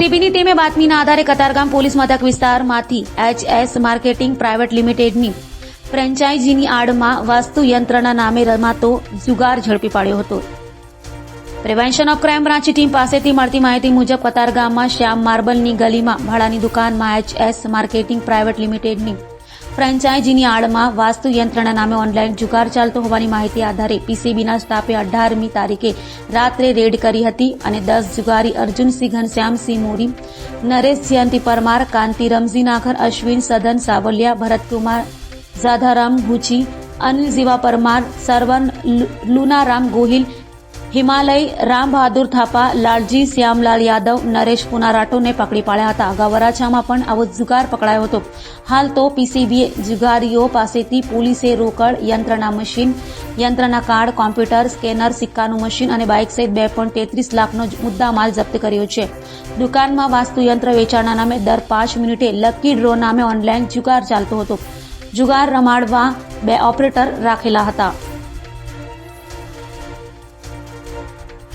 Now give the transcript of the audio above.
પીસીબીની ટીમે બાતમીના આધારે કતારગામ પોલીસ મથક વિસ્તારમાંથી HS માર્કેટિંગ પ્રાઇવેટ લિમિટેડની ફ્રેન્ચાઇઝીની આડમાં વાસ્તુયંત્રના નામે રમાતો જુગાર ઝડપી પાડ્યો હતો. પ્રિવેન્શન ઓફ ક્રાઇમ બ્રાન્ચની ટીમ પાસેથી મળતી માહિતી મુજબ કતારગામમાં શ્યામ માર્બલની ગલીમાં ભાડાની દુકાનમાં HS માર્કેટિંગ પ્રાઇવેટ લિમિટેડની ફ્રેન્ચાઇઝીની આડમાં વાસ્તુયંત્રના નામે ઓનલાઈન જુગાર ચાલતો હોવાની માહિતી આધારે પીસીબીના સ્ટાફે 18મી તારીખે રાત્રે રેડ કરી હતી અને 10 જુગારી અર્જુનસિંહ ઘનશ્યામસિંહ મોરી, નરેશ જયંતિ પરમાર, કાંતિ રમઝી નાગર, અશ્વિન સદન સાવલિયા, ભરતકુમાર ઝાધારામ ભૂચી, અનિલ જીવા પરમાર, સરવન લુનારામ ગોહિલ, હિમાલય રામ બહાદુર થાપા, લાલજી શ્યામલાલ યાદવ, નરેશ પુનારાટોને પકડી પાડ્યા હતા. અગાઉ વરાછામાં પણ આવો જુગાર પકડાયો હતો. હાલ તો પીસીબીએ જુગારીઓ પાસેથી પોલીસે રોકડ, યંત્રના મશીન, યંત્રના કાર્ડ, કોમ્પ્યુટર, સ્કેનર, સિક્કાનું મશીન અને બાઇક સહિત 2.33 લાખનો મુદ્દામાલ જપ્ત કર્યો છે. દુકાનમાં વાસ્તુયંત્ર વેચાણના નામે દર 5 મિનિટે લકી ડ્રો નામે ઓનલાઈન જુગાર ચાલતો હતો. જુગાર રમાડવા 2 ઓપરેટર રાખેલા હતા.